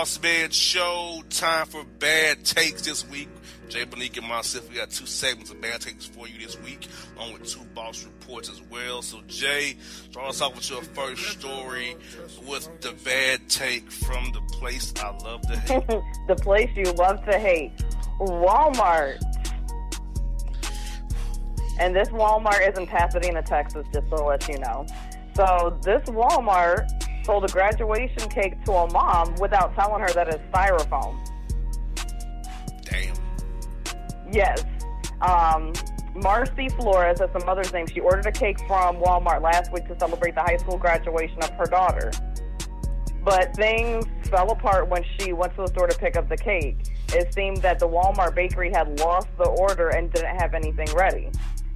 Bossman Show. Time for bad takes this week. Jay, Monique, and myself, we got 2 segments of bad takes for you this week, along with 2 boss reports as well. So, Jay, start us off with your first story with the bad take from the place I love to hate. The place you love to hate. Walmart. And this Walmart is in Pasadena, Texas, just to let you know. So, this Walmart sold a graduation cake to a mom without telling her that it's styrofoam. Damn. Yes. Marcy Flores, that's the mother's name, she ordered a cake from Walmart last week to celebrate the high school graduation of her daughter. But things fell apart when she went to the store to pick up the cake. It seemed that the Walmart bakery had lost the order and didn't have anything ready.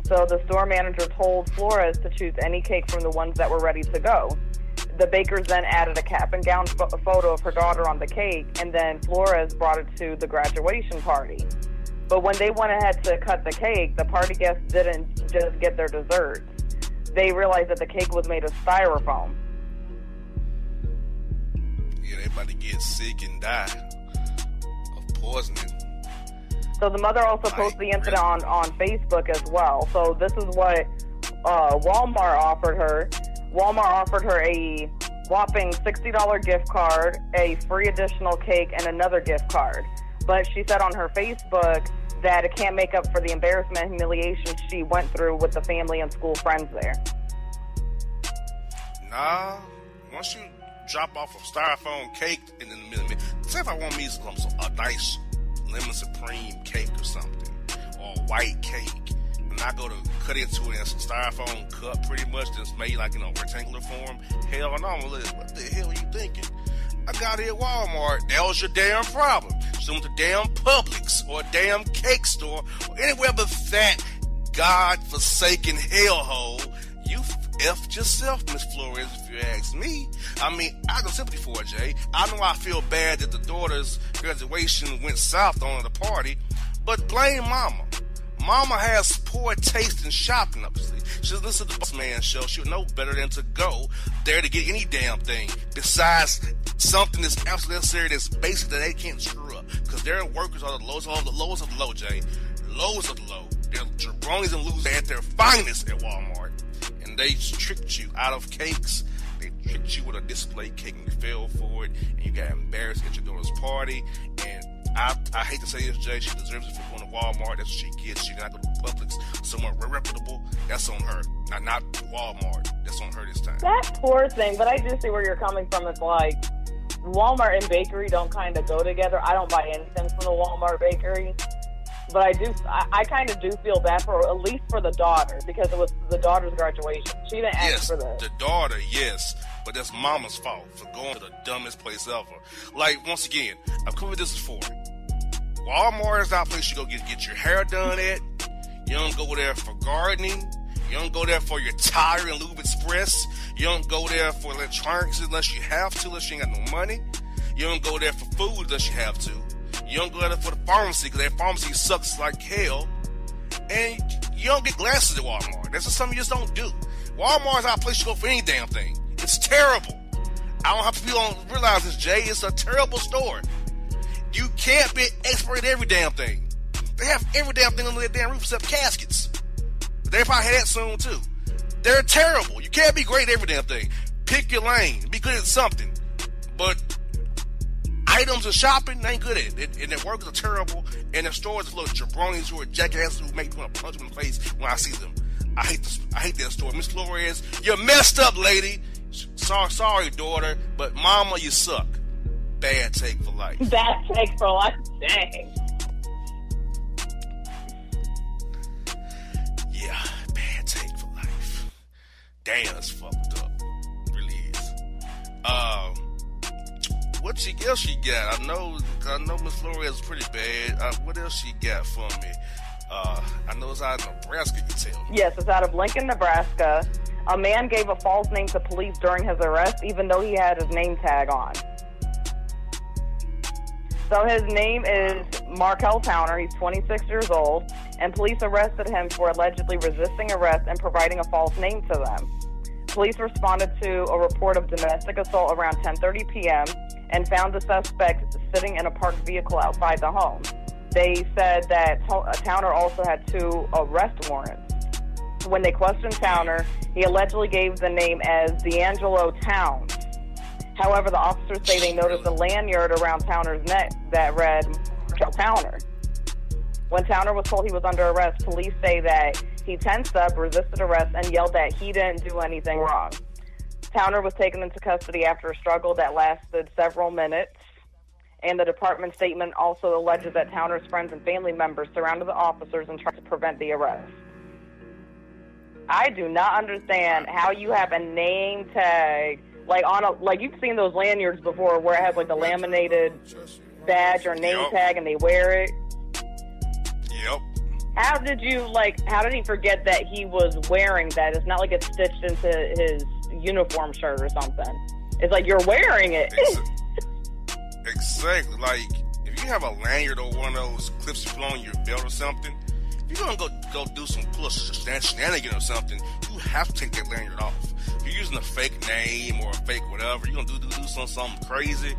So the store manager told Flores to choose any cake from the ones that were ready to go. The bakers then added a cap and gown photo of her daughter on the cake, and then Flores brought it to the graduation party. But when they went ahead to cut the cake, the party guests didn't just get their desserts. They realized that the cake was made of styrofoam. Yeah, they about to get sick and die of poisoning. So the mother also posted the incident on Facebook as well. So this is what Walmart offered her. Walmart offered her a whopping $60 gift card, a free additional cake, and another gift card. But she said on her Facebook that it can't make up for the embarrassment and humiliation she went through with the family and school friends there. Nah, once you drop off a styrofoam cake in the middle, say if I want me a nice lemon supreme cake or something, or a white cake, and I go to cut into it in some styrofoam cup pretty much that's made like in a rectangular form, hell no, what the hell are you thinking? I got it at Walmart. That was your damn problem. So went to damn Publix or a damn cake store or anywhere but that God-forsaken hellhole. You effed yourself, Miss Flores, if you ask me. I mean, I got sympathy for it, Jay. I know I feel bad that the daughter's graduation went south on the party, but blame Mama. Mama has poor taste in shopping, obviously. She doesn't listen to the Bossman Show. She would know better than to go there to get any damn thing besides something that's absolutely necessary, that's basic, that they can't screw up. Because their workers are the lowest of the low, Jay. Lowest of the low. They're jabronis and losers at their finest at Walmart. And they tricked you out of cakes. They tricked you with a display cake and you fell for it. And you got embarrassed at your daughter's party. And I hate to say this, Jay, she deserves it for going to Walmart. That's what she gets. She got to go to Publix, somewhere reputable. That's on her. Not Walmart. That's on her this time. That poor thing, but I do see where you're coming from. It's like Walmart and bakery don't kind of go together. I don't buy anything from the Walmart bakery. But I kind of do feel bad for, at least for the daughter, because it was the daughter's graduation. She didn't ask for this. The daughter, yes. But that's Mama's fault for going to the dumbest place ever. Like, once again, I've covered this before. Walmart is not a place you go get your hair done at. You don't go there for gardening. You don't go there for your tire and Lube Express. You don't go there for electronics unless you have to, unless you ain't got no money. You don't go there for food unless you have to. You don't go there for the pharmacy because that pharmacy sucks like hell. And you don't get glasses at Walmart. That's just something you just don't do. Walmart is not a place you go for any damn thing. It's terrible. I don't have people don't realize this, Jay. It's a terrible store. You can't be expert at every damn thing. They have every damn thing under their damn roof except caskets. They probably have that soon too. They're terrible. You can't be great at every damn thing. Pick your lane. Be good at something. But items and shopping, they ain't good at it. And their workers are terrible. And their stores are little jabronis who are jackasses who make me want to punch them in the face when I see them. I hate that store. Miss Flores, you're messed up, lady. Sorry, daughter, but Mama, you suck. Bad take for life. Bad take for life. Dang. Yeah, bad take for life. Damn, it's fucked up. It really is. What else she got? I know Miss Flores is pretty bad. What else she got for me? I know it's out of Nebraska, you tell me. Yes, it's out of Lincoln, Nebraska. A man gave a false name to police during his arrest, even though he had his name tag on. So his name is Markel Towner. He's 26 years old, and police arrested him for allegedly resisting arrest and providing a false name to them. Police responded to a report of domestic assault around 10:30 p.m. and found the suspect sitting in a parked vehicle outside the home. They said that Towner also had 2 arrest warrants. When they questioned Towner, he allegedly gave the name as D'Angelo Towns. However, the officers say they noticed a lanyard around Towner's neck that read Markel Towner. When Towner was told he was under arrest, police say that he tensed up, resisted arrest, and yelled that he didn't do anything wrong. Towner was taken into custody after a struggle that lasted several minutes, and the department statement also alleges that Towner's friends and family members surrounded the officers and tried to prevent the arrest. I do not understand how you have a name tag, like you've seen those lanyards before where it has like the laminated badge or name tag and they wear it. Yep. How did he forget that he was wearing that? It's not like it's stitched into his uniform shirt or something. It's like you're wearing it. Exactly. Like, if you have a lanyard or one of those clips you put on your belt or something, if you're going to go do some cool shenanigans or something, you have to take that lanyard off. If you're using a fake name or a fake whatever, you're going to do something crazy,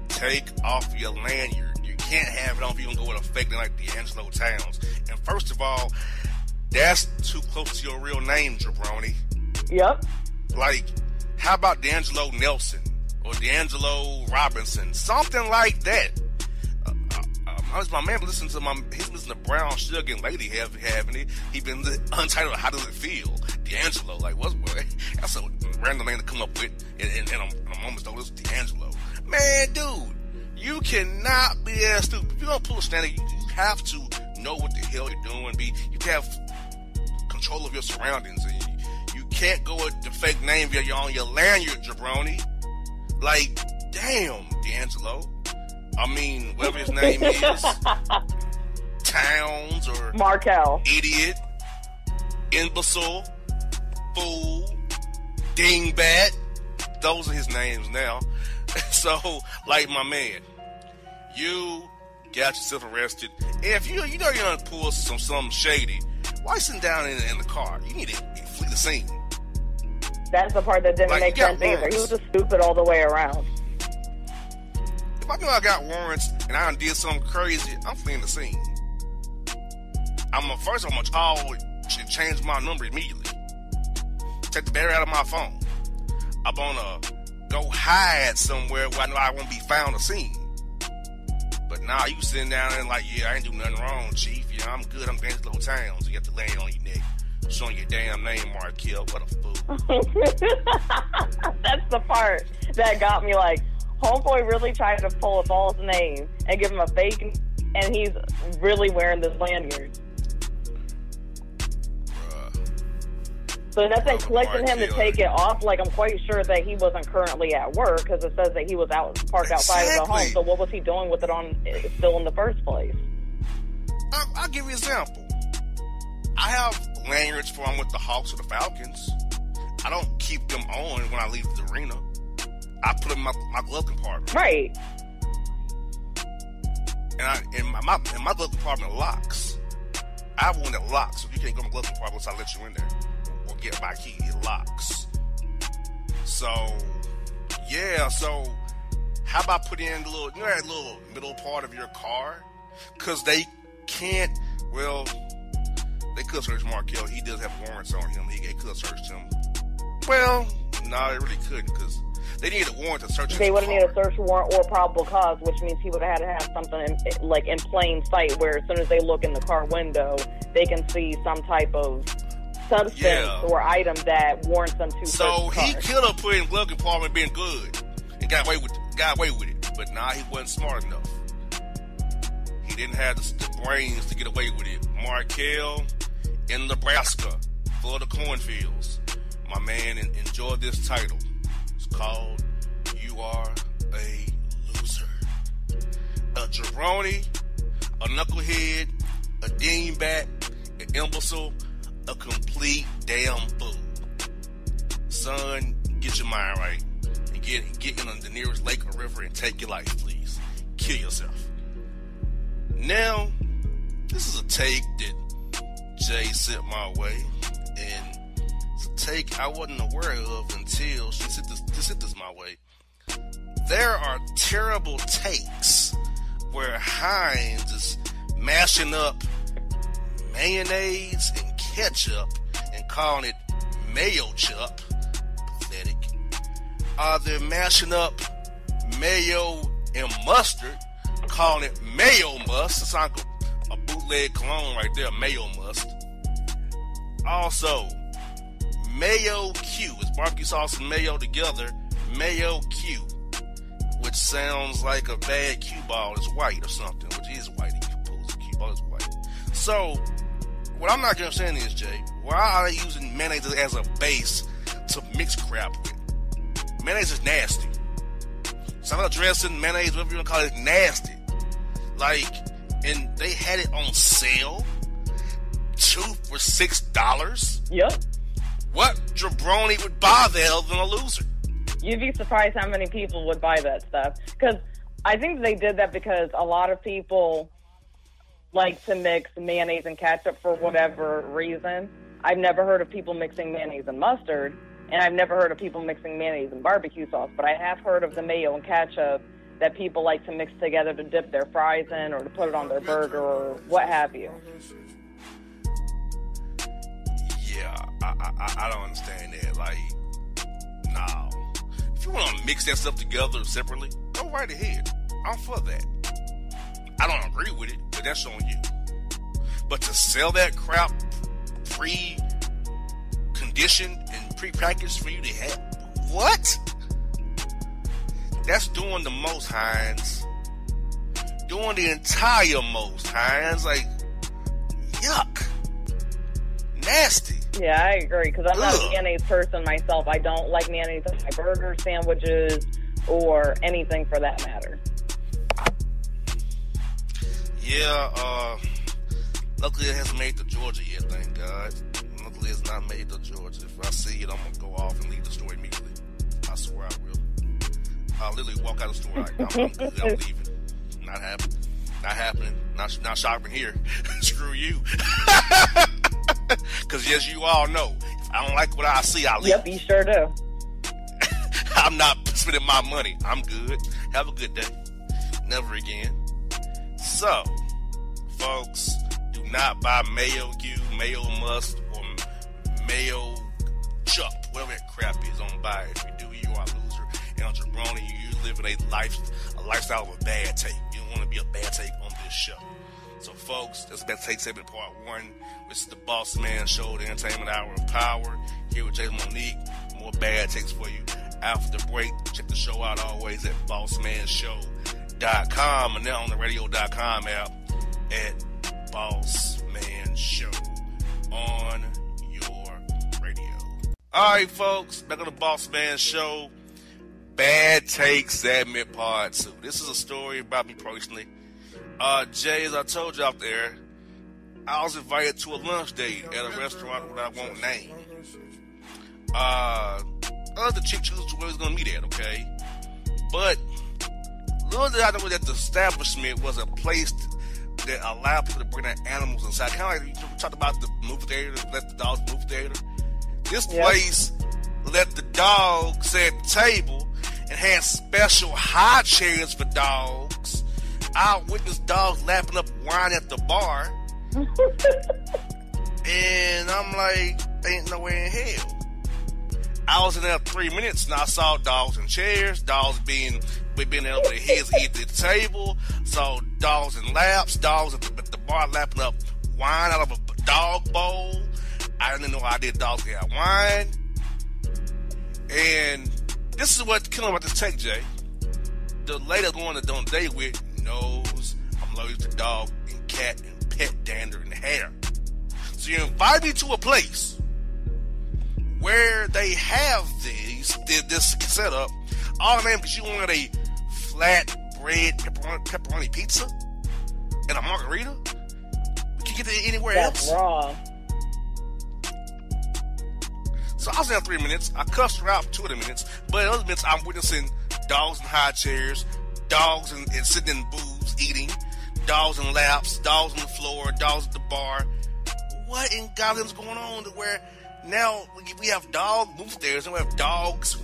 take off your lanyard. You can't have it on if you're going to go with a fake name like D'Angelo Towns. And first of all, that's too close to your real name, Jabroni. Yep. Like, how about D'Angelo Nelson or D'Angelo Robinson? Something like that. My man he's listening to Brown Sugar and Lady, haven't he? He been untitled How Does It Feel? D'Angelo, like, what's that's a random name to come up with in a moment's notice. D'Angelo. Man, dude, you cannot be as stupid. If you're going to pull a standard, you have to know what the hell you're doing. You have control of your surroundings. And you can't go with the fake name on your lanyard, Jabroni. Like, damn, D'Angelo. I mean, whatever his name is, Towns or Markel, idiot, imbecile, fool, dingbat. Those are his names now. So, like my man, you got yourself arrested. And if you know you're gonna pull some shady, why sitting down in the car? You need to flee the scene. That's the part that didn't make sense either. He was just stupid all the way around. If I know I got warrants and I done did something crazy, I'm fleeing the scene. I'm gonna call and change my number immediately. Take the battery out of my phone. I'm gonna go hide somewhere where I know I won't be found or seen. But now you sitting down there like, yeah, I ain't do nothing wrong, Chief. Yeah, I'm good. I'm D'Angelo Towns. You got the land on your neck, showing your damn name, Markel. What a fool. That's the part that got me like, homeboy really tried to pull a false name and give him a fake, and he's really wearing this lanyard. So nothing clicked in him to take it off. Like, I'm quite sure that he wasn't currently at work because it says that he was parked outside of the home. So what was he doing with it still in the first place? I'll give you an example. I have lanyards for I'm with the Hawks or the Falcons. I don't keep them on when I leave the arena. I put them in my glove compartment. Right. And my glove compartment locks. I have one that locks, so you can't go in my glove compartment unless I let you in there. Or get my key. It locks. So, yeah, how about putting in that little middle part of your car? Because they can't, they could search Markel. He does have warrants on him. They could search him. Well, no, they really couldn't because they needed a warrant to search his They would have car. needed a search warrant or probable cause, which means he would have had to have something in plain sight where as soon as they look in the car window, they can see some type of substance or item that warrants them to search the car. So he could have put in glove compartment being good and got away with it. But nah, he wasn't smart enough. He didn't have the brains to get away with it. Markel in Nebraska for the cornfields. My man, enjoy this title. It's called You Are a Loser. A jabroni, a knucklehead, a dingbat, an imbecile, a complete damn fool. Son, get your mind right and get in the nearest lake or river and take your life, please. Kill yourself. Now, this is a take that Jay sent my way, and it's a take I wasn't aware of until she sent this my way. There are terrible takes where Heinz is mashing up mayonnaise and ketchup and calling it mayo chup. Pathetic. They're mashing up mayo and mustard, calling it mayo must. It's like a bootleg cologne right there, mayo must. Also, mayo Q is barbecue sauce and mayo together, mayo Q, which sounds like a bad cue ball is white or something, which is white. The cue ball is white. So, what I'm not understanding is, Jay, why are they using mayonnaise as a base to mix crap with? Mayonnaise is nasty. Salad dressing, mayonnaise, whatever you want to call it, is nasty. Like, and they had it on sale. 2 for $6. Yep. What jabroni would buy that other than a loser? You'd be surprised how many people would buy that stuff. Because I think they did that because a lot of people like to mix mayonnaise and ketchup for whatever reason. I've never heard of people mixing mayonnaise and mustard, and I've never heard of people mixing mayonnaise and barbecue sauce, but I have heard of the mayo and ketchup that people like to mix together to dip their fries in or to put it on their burger or what have you. Yeah, I don't understand that. Like, no. If you want to mix that stuff together separately, go right ahead. I'm for that. I don't agree with it, but that's on you. But to sell that crap pre-conditioned and pre-packaged for you to have, what? That's doing the most, Heinz. Doing the entire most, Heinz. Like, yuck. Nasty. Yeah, I agree, because I'm not a mayonnaise person myself. I don't like mayonnaise on my burgers, sandwiches, or anything for that matter. Yeah, luckily it hasn't made to Georgia yet, thank God. Luckily it's not made to Georgia. If I see it, I'm going to go off and leave the store immediately. I swear I will. I'll literally walk out of the store like, I'm good, I'm leaving. Not happening. Not happening. Not shopping here. Screw you. Because as you all know, if I don't like what I see, I leave. Yep, you sure do. I'm not spending my money. I'm good. Have a good day. Never again. So, folks, do not buy mayo Q, mayo must, or mayo chup, whatever that crap is. Don't buy it. If you do, you are a loser. And on jabroni, you living a lifestyle of a bad take. You don't want to be a bad take on this show. So, folks, that's Bad Take segment part 1. This is the Bossman Show, the entertainment hour of power. Here with Jay Monique. More bad takes for you after the break. Check the show out always at bossmanshow.com and then on the radio.com app at Bossman Show on your radio. All right, folks, back on the Bossman Show. Bad Take segment part 2. This is a story about me personally. Jay, as I told you out there, I was invited to a lunch date at a restaurant that I won't name. The chick choose where we was going to meet at, okay? But little did I know that the establishment was a place that allowed people to bring their animals inside. Kind of like you talked about the movie theater, let the dogs movie theater. This place let the dogs at the table and had special high chairs for dogs. I witnessed dogs lapping up wine at the bar. And I'm like, ain't no way in hell. I was in there 3 minutes and I saw dogs in chairs, dogs being over their heads at the table, saw dogs in laps, dogs at the bar lapping up wine out of a dog bowl. I didn't know I did dogs get wine. And this is what killing about this take, Jay. The lady I'm going on a date with knows I'm allergic to dog and cat and pet dander and hair. So you invite me to a place where they have this set up, all the name because you wanted a flat bread pepperoni pizza and a margarita. You can get it anywhere else. That's wrong. So I was there 3 minutes. I cussed her out for 2 of the minutes. But in other minutes, I'm witnessing dogs in high chairs, dogs and sitting in booths eating, dogs in laps, dogs on the floor, dogs at the bar. What in God's going on to where Now we have dog movie theaters, and we have dogs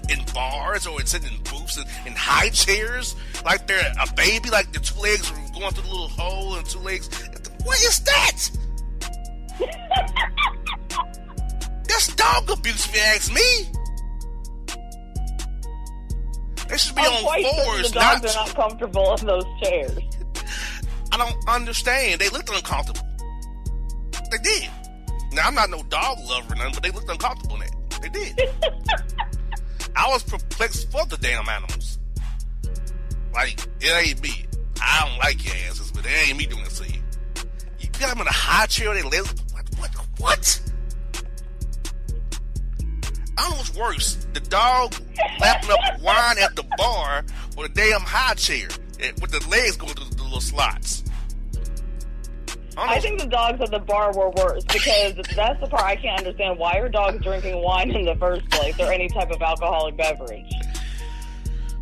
in bars or sitting in booths in high chairs, like they're a baby, like the two legs are going through the little hole and two legs. What is that? That's dog abuse, if you ask me. They should be on fours. The dogs are not comfortable in those chairs. I don't understand. They looked uncomfortable. They did. Now, I'm not no dog lover or nothing, but they looked uncomfortable in that. They did. I was perplexed for the damn animals. Like, it ain't me. I don't like your asses, but it ain't me doing this to you. You got them in a high chair, they live. What? I don't know what's worse, the dog lapping up wine at the bar or the damn high chair with the legs going through the little slots. I think the dogs at the bar were worse because that's the part I can't understand. Why are dogs drinking wine in the first place or any type of alcoholic beverage?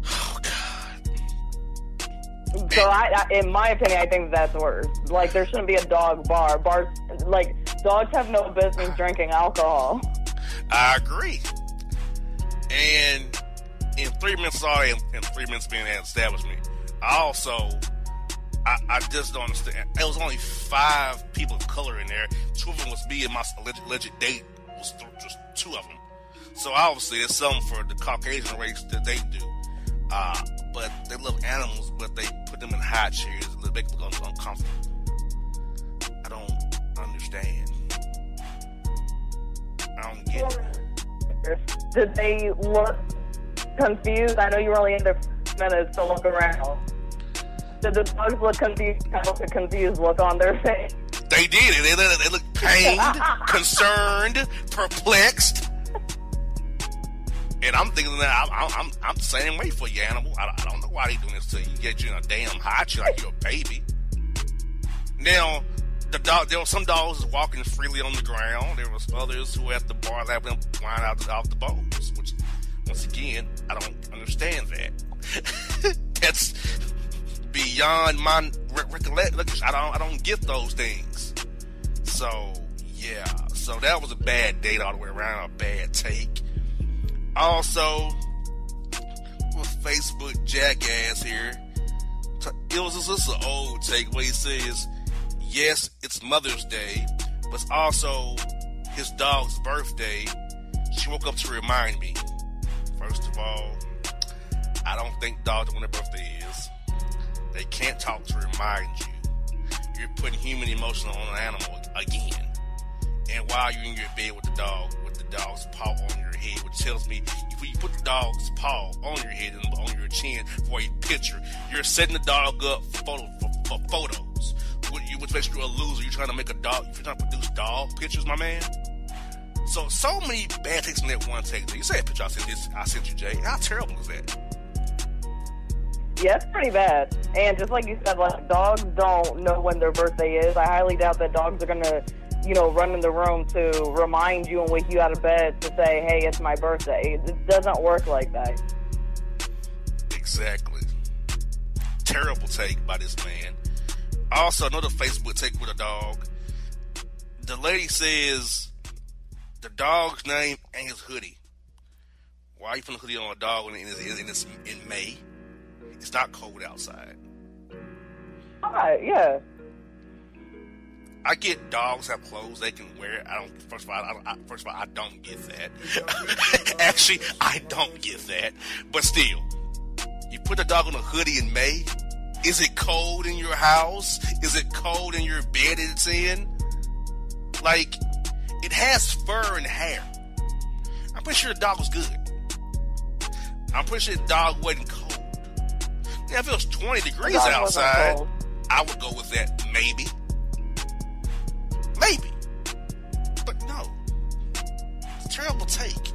Oh, God. So, in my opinion, I think that's worse. Like, there shouldn't be a dog bar. Bars, like, dogs have no business drinking alcohol. I agree. And in 3 minutes already, and 3 minutes being an establishment, I just don't understand. There was only 5 people of color in there. 2 of them was me and my alleged date was just 2 of them. So obviously there's something for the Caucasian race that they do. But they love animals, but they put them in high chairs and make them look uncomfortable. I don't understand. I don't get it. Did they look confused? I know you were only in there for minutes to look around. Did the dogs look confused? Kind of a confused look on their face. They did. They looked pained, concerned, perplexed. And I'm thinking that I'm the same way for you, animal. I don't know why they doing this to you. Get you in a damn high chair like you're a baby. Now, there were some dogs walking freely on the ground. There was others who were at the bar lapping wine out the bowls. Which, once again, I don't understand that. That's beyond my recollection. I don't get those things. So yeah. So that was a bad date all the way around. A bad take. Also, with Facebook jackass here, it was just an old take where he says, yes, it's Mother's Day, but it's also his dog's birthday. She woke up to remind me. First of all, I don't think dogs know when their birthday is. They can't talk to remind you. You're putting human emotion on an animal again. And while you're in your bed with the dog's paw on your head, which tells me if you put the dog's paw on your head and on your chin for a picture, you're setting the dog up for photos. Which makes you a loser. You're trying to make a dog. You're trying to produce dog pictures, my man. So many bad takes in that one take. You say a picture I sent you, Jay. How terrible is that? Yeah, it's pretty bad. And just like you said, like, dogs don't know when their birthday is. I highly doubt that dogs are gonna, run in the room to remind you and wake you out of bed to say, hey, it's my birthday. It doesn't work like that. Exactly. Terrible take by this man. Also, another Facebook take with a dog. The lady says the dog's name ain't his hoodie. Why are you putting a hoodie on a dog when it's in May? It's not cold outside. All right, yeah. I get dogs have clothes they can wear. First of all, I don't get that. Actually, I don't get that. But still, you put the dog on a hoodie in May. Is it cold in your house? Is it cold in your bed it's in? Like, it has fur and hair. I'm pretty sure the dog was good. I'm pretty sure the dog wasn't cold. Yeah, if it was 20 degrees outside, I would go with that, maybe. Maybe. But no. It's a terrible take.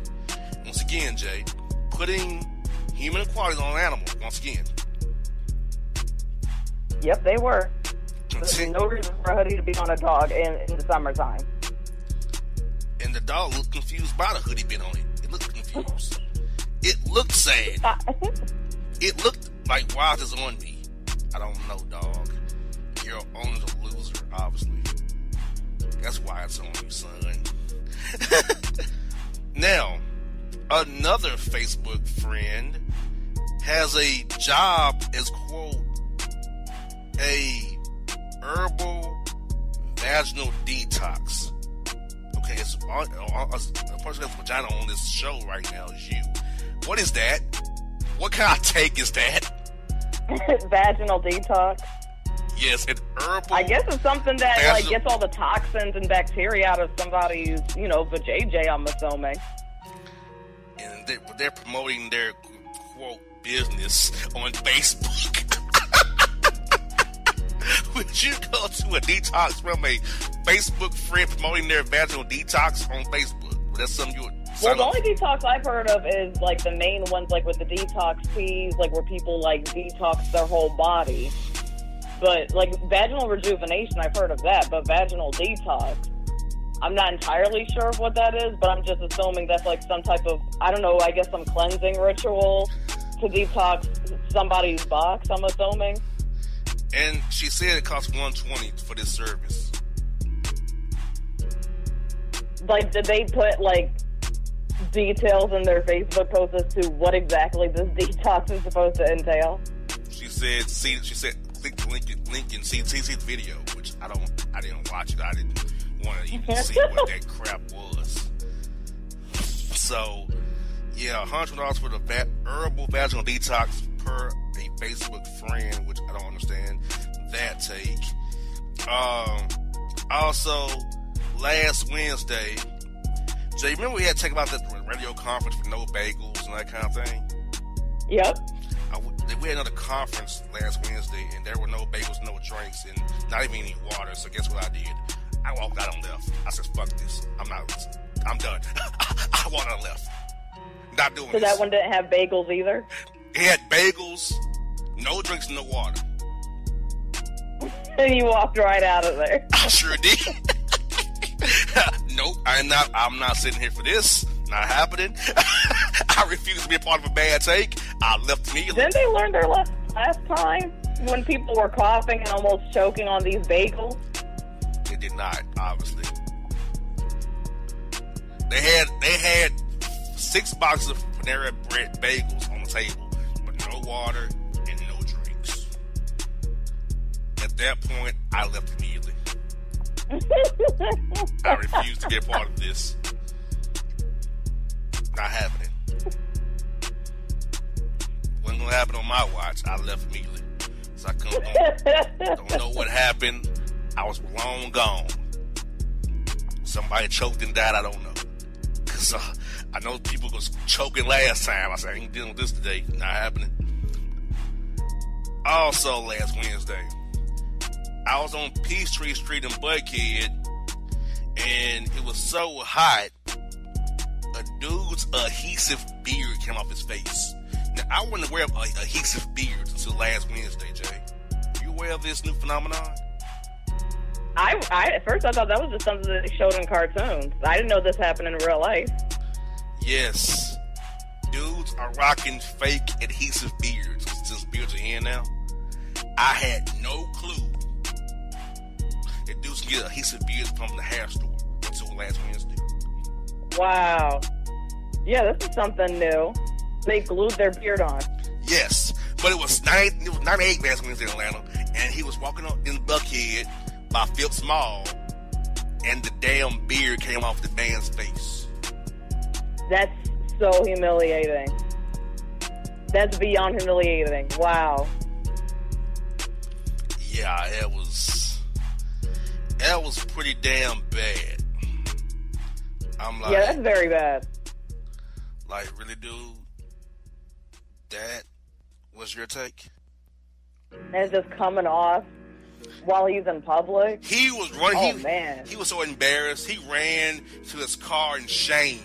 Once again, Jay, putting human qualities on an animal, once again. Yep, they were. There's no reason for a hoodie to be on a dog in the summertime. And the dog looked confused by the hoodie being on it. It looked confused. It looked sad. It looked like, why is this on me? I don't know, dog. Your owner's a loser, obviously. That's why it's on you, son. Now, another Facebook friend has a job as, quote, a herbal vaginal detox. Okay, it's a person has a vagina on this show right now is you. What is that? What kind of take is that? Vaginal detox. Yes, an herbal. I guess it's something that like gets all the toxins and bacteria out of somebody's, vajayjay, I'm assuming. And they're promoting their, quote, business on Facebook. Would you go to a detox from a Facebook friend promoting their vaginal detox on Facebook? That's something you would sign the up only detox I've heard of is like the main ones, like with the detox teas, like where people like detox their whole body. But like vaginal rejuvenation, I've heard of that. But vaginal detox, I'm not entirely sure of what that is. But I'm just assuming that's like some type of, I don't know, I guess some cleansing ritual to detox somebody's box, I'm assuming. And she said it costs $120 for this service. Like, did they put like details in their Facebook post as to what exactly this detox is supposed to entail? She said, click the link and see the video, which I didn't watch it. I didn't want to even see what that crap was. So, yeah, $100 for the herbal vaginal detox per a Facebook friend, which I don't understand that take. Also, last Wednesday, Jay, remember we had to take about that radio conference for no bagels and that kind of thing? Yep. We had another conference last Wednesday, and there were no bagels, no drinks, and not even any water. So guess what I did? I walked out and left. I said, fuck this. I'm done. I walked out and left. Not doing this. So that one didn't have bagels either? It had bagels, no drinks, no water. And you walked right out of there. I sure did. Nope, I'm not sitting here for this. Not happening. I refuse to be a part of a bad take. I left immediately. Didn't they learn their lesson last time when people were coughing and almost choking on these bagels? They did not, obviously. They had 6 boxes of Panera Bread bagels on the table, but no water and no drinks. At that point, I left immediately. I refuse to be a part of this. Not happening. Wasn't gonna happen on my watch. I left immediately. So I don't know what happened. I was long gone. Somebody choked and died. I don't know. Cause I know people was choking last time. I said I ain't dealing with this today. Not happening. Also, last Wednesday, I was on Peachtree Street in Buckhead, and it was so hot. A dude's adhesive beard came off his face. Now, I wasn't aware of adhesive beards until last Wednesday, Jay. Are you aware of this new phenomenon? At first I thought that was just something that they showed in cartoons. I didn't know this happened in real life. Yes. Dudes are rocking fake adhesive beards since beards are in now. I had no clue that dudes can get adhesive beards from the hair store until last Wednesday. Wow. Yeah, this is something new. They glued their beard on. Yes, but it was 98 last Wednesday in Atlanta, and he was walking up in Buckhead by Phipps Mall, and the damn beard came off the man's face. That's so humiliating. That's beyond humiliating. Wow. Yeah, it was pretty damn bad. I'm like, yeah, that's very bad. Like, really, dude? That was your take? And it's just coming off while he's in public? He was running. Oh, man. He was so embarrassed. He ran to his car in shame.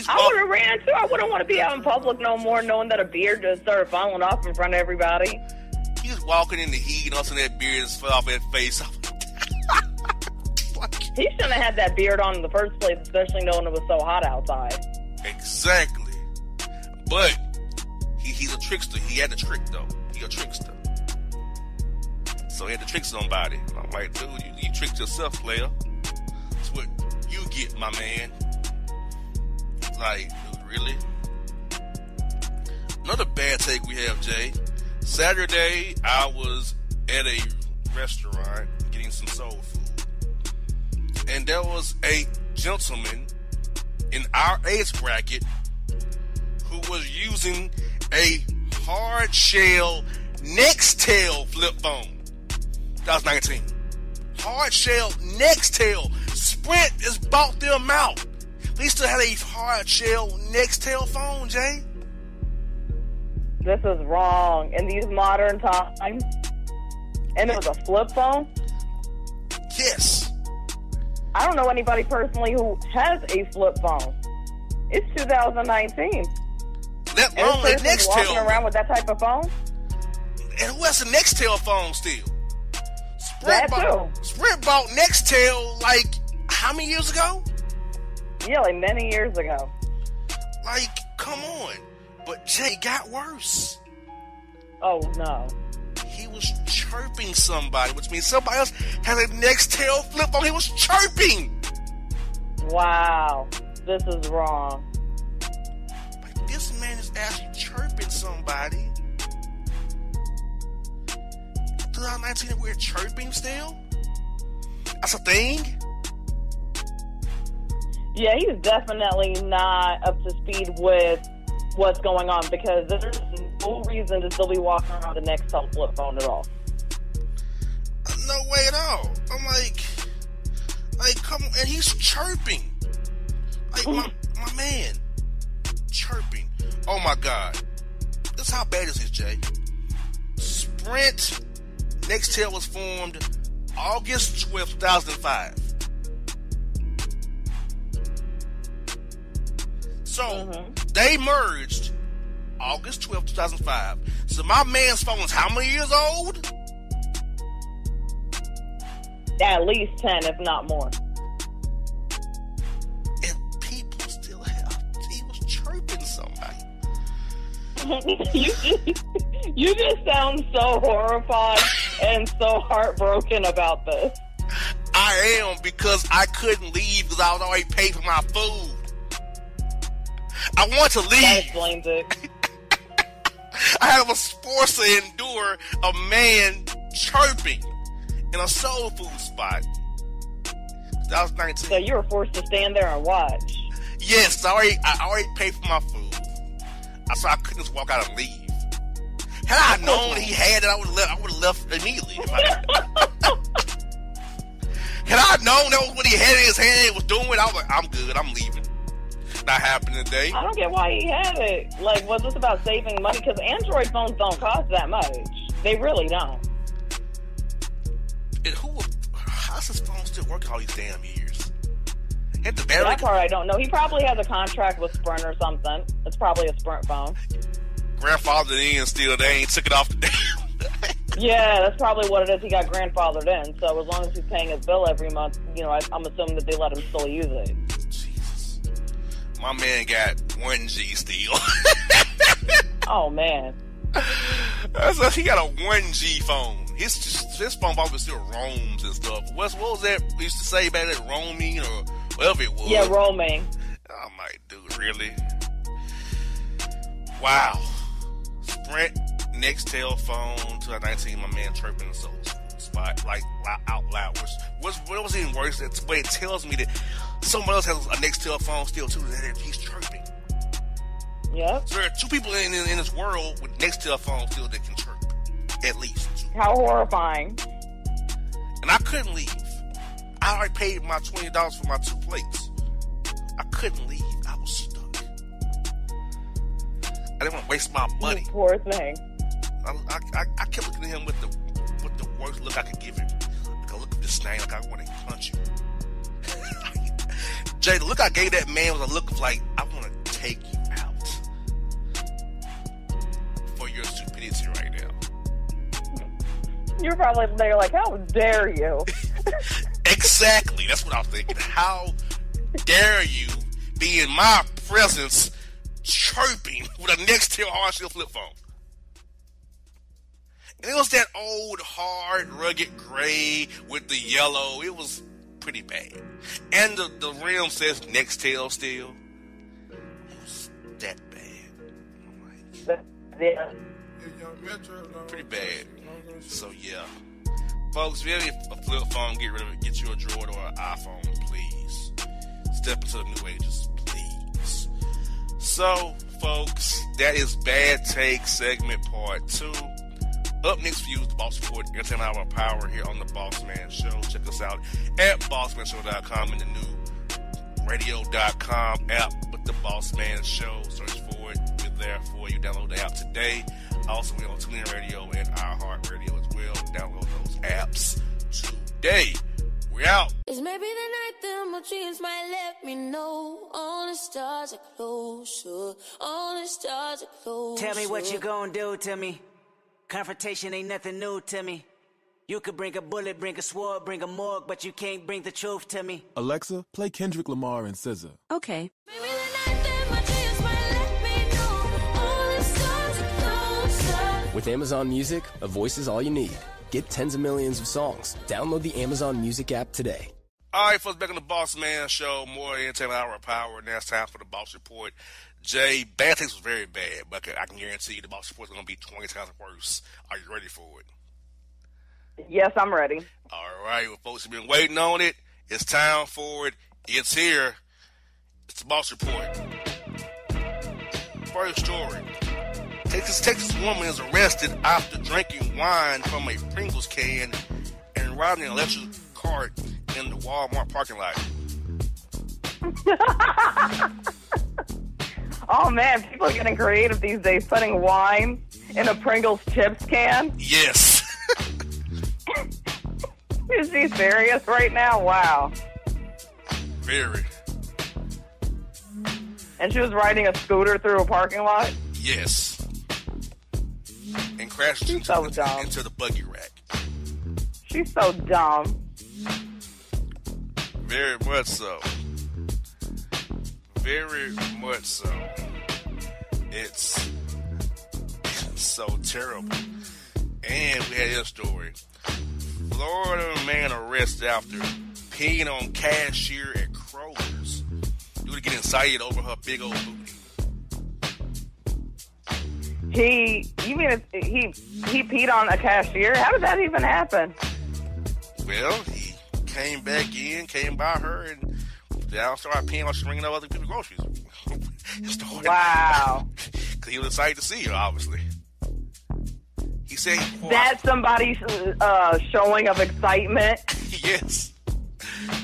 I would have ran, too. I wouldn't want to be out in public no more knowing that a beard just started falling off in front of everybody. He was walking in the heat, and all of a sudden that beard just fell off his face. He shouldn't have had that beard on in the first place, especially knowing it was so hot outside. Exactly. But he's a trickster. He had the trick, though. He a trickster. So he had to trick somebody. I'm like, dude, you tricked yourself, player. you get, my man? Like, really? Another bad take we have, Jay. Saturday, I was at a restaurant getting some soul food. And there was a gentleman in our age bracket who was using a hard shell Nextel flip phone. That was 19. Hard shell Nextel. Sprint just bought them out. They still had a hard shell Nextel phone, Jay. This is wrong in these modern times. And it was a flip phone? Yes. I don't know anybody personally who has a flip phone. It's 2019. Let alone a Nextel. Walking around with that type of phone? And who has a Nextel phone still? Sprint bought Nextel like how many years ago? Yeah, like many years ago. Like, come on. But Jay, got worse. Oh, no. He was chirping somebody, which means somebody else has a Nextel flip phone. He was chirping. Wow. This is wrong. Like, this man is actually chirping somebody. 2019, we're chirping still? That's a thing? Yeah, he's definitely not up to speed with what's going on because there's no reason to still be walking around the Nextel flip phone at all. No way at all. I'm like, come on, and he's chirping. Like, my man, chirping. Oh my God. This is how bad this is, Jay. Sprint Nextel was formed August 12th, 2005. So, they merged August 12th, 2005. So, my man's phone is how many years old? At least 10, if not more. And people still have... He was chirping somebody. You just sound so horrified and so heartbroken about this. I am, because I couldn't leave because I was already paid for my food. I want to leave. That explains it. I was forced to endure a man chirping in a soul food spot. That was 19. So you were forced to stand there and watch. Yes, I already paid for my food. So I couldn't just walk out and leave. Had I known he had it, I would have left immediately. Had I known that was what he had in his hand and was doing, I was like, I'm good, I'm leaving. Not happening today. I don't get why he had it. Like, was this about saving money? Because Android phones don't cost that much. They really don't. And how's his phone still working all these damn years? Hit the battery. That part I don't know. He probably has a contract with Sprint or something. It's probably a Sprint phone. Grandfathered in still, they ain't took it off the damn. Yeah, that's probably what it is. He got grandfathered in. So as long as he's paying his bill every month, I'm assuming that they let him still use it. Jesus. My man got 1G still. Oh, man. So he got a 1G phone. His phone probably still roams and stuff. What was that we used to say back then? Roaming or whatever it was. Yeah, roaming. I'm like, dude, really? Wow. Sprint Nextel phone 2019. My man chirping in the soul spot like out loud. What was even worse? That's the way it tells me that someone else has a Nextel phone still too. That he's chirping. Yeah. So there are two people in this world with Nextel phones still that can chirp. At least. How horrifying. And I couldn't leave. I already paid my $20 for my 2 plates. I couldn't leave. I was stuck. I didn't want to waste my money. You poor thing. I kept looking at him with the worst look I could give him. Like a look of disdain, like I want to punch him. Jay, the look I gave that man was a look of like, I want to take you out for your stupidity right now. You're probably there like, how dare you? Exactly. That's what I was thinking. How dare you be in my presence chirping with a Nextel hard shell flip phone? And it was that old, hard, rugged gray with the yellow. It was pretty bad. And the rim says Nextel still. It's that bad. Yeah. Pretty bad. So yeah. Folks, if you have a flip phone, get rid of it. Get you a Droid or an iPhone, please. Step into the new ages, please. So, folks, that is Bad Take segment part 2. Up next for you is the Boss Report, Entertainment Hour of Power here on the Bossman Show. Check us out at bossmanshow.com and the new radio.com app with the Bossman Show. Search for it. We're there for you. Download the app today. Also, we're on TuneIn Radio and iHeartRadio as well. Download those apps today. We're out. It's maybe the night that my dreams might let me know. All the stars are closer. All the stars are closer. Tell me what you gonna do to me. Confrontation ain't nothing new to me. You could bring a bullet, bring a sword, bring a morgue, but you can't bring the truth to me. Alexa, play Kendrick Lamar and SZA. Okay. Maybe the night that my dreams might let me know. All the stars are closer. With Amazon Music, a voice is all you need. Get tens of millions of songs. Download the Amazon Music app today. All right, folks, back on the Bossman Show. More Entertainment Hour of Power. Now it's time for the Boss Report. Jay, Bad Takes was very bad, but I can guarantee you the Boss Report is going to be 20 times worse. Are you ready for it? Yes, I'm ready. All right, well, folks have been waiting on it. It's time for it. It's here. It's the Boss Report. First story. Texas woman is arrested after drinking wine from a Pringles can and riding an electric cart in the Walmart parking lot. Oh, man, people are getting creative these days, putting wine in a Pringles chips can. Yes. Is she serious right now? Wow. Very. And she was riding a scooter through a parking lot? Yes. And crashed She's so dumb. into the buggy rack. She's so dumb. Very much so. Very much so. It's so terrible. And we had this story. Florida man arrested after peeing on cashier at Kroger's due to getting excited over her big old booty. He peed on a cashier? How did that even happen? Well, he came back in, came by her, and now started peeing while she's ringing up other people's groceries. Wow. Because he was excited to see her, obviously. He said... That's somebody's showing of excitement? Yes.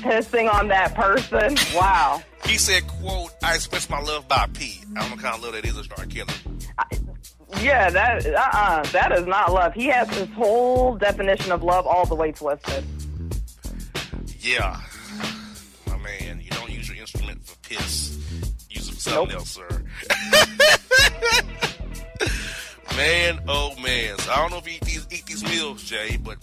Pissing on that person? Wow. He said, quote, I express my love by pee. I don't know what kind of love that is, or start killing. Yeah, that is not love. He has his whole definition of love all the way twisted. Yeah. My man, you don't use your instrument for piss. Use it for something else, sir. Man, oh man. So I don't know if you eat these meals, Jay, but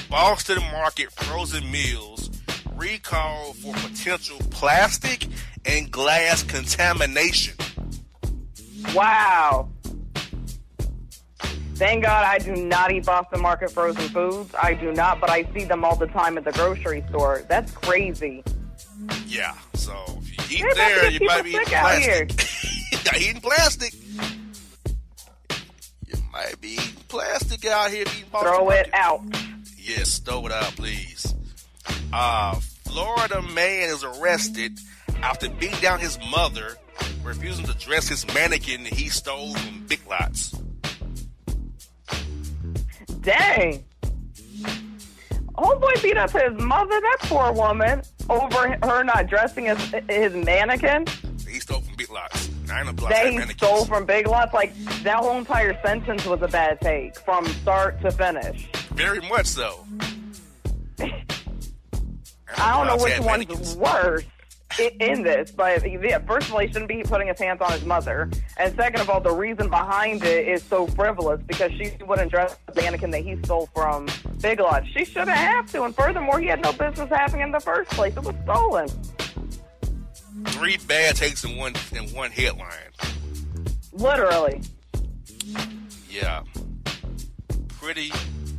Boston Market frozen meals recalled for potential plastic and glass contamination. Wow. Thank God I do not eat Boston Market frozen foods. I do not, but I see them all the time at the grocery store. That's crazy. Yeah, so if you eat there, you might be eating plastic. You're eating plastic. You might be eating plastic out here. Throw it out. Yes, throw it out, please. Florida man is arrested after beating down his mother, refusing to dress his mannequin he stole from Big Lots. Dang. Homeboy beat up his mother, that poor woman, over her not dressing his mannequin. He stole from Big Lots. That he stole from Big Lots? Like, that whole entire sentence was a bad take from start to finish. Very much so. I don't know which one's worse in this, but yeah, first of all, he shouldn't be putting his hands on his mother. And second of all, the reason behind it is so frivolous because she wouldn't dress the mannequin that he stole from Big Lots. She shouldn't have to. And furthermore, he had no business having in the first place. It was stolen. 3 bad takes in one headline. Literally. Yeah. Pretty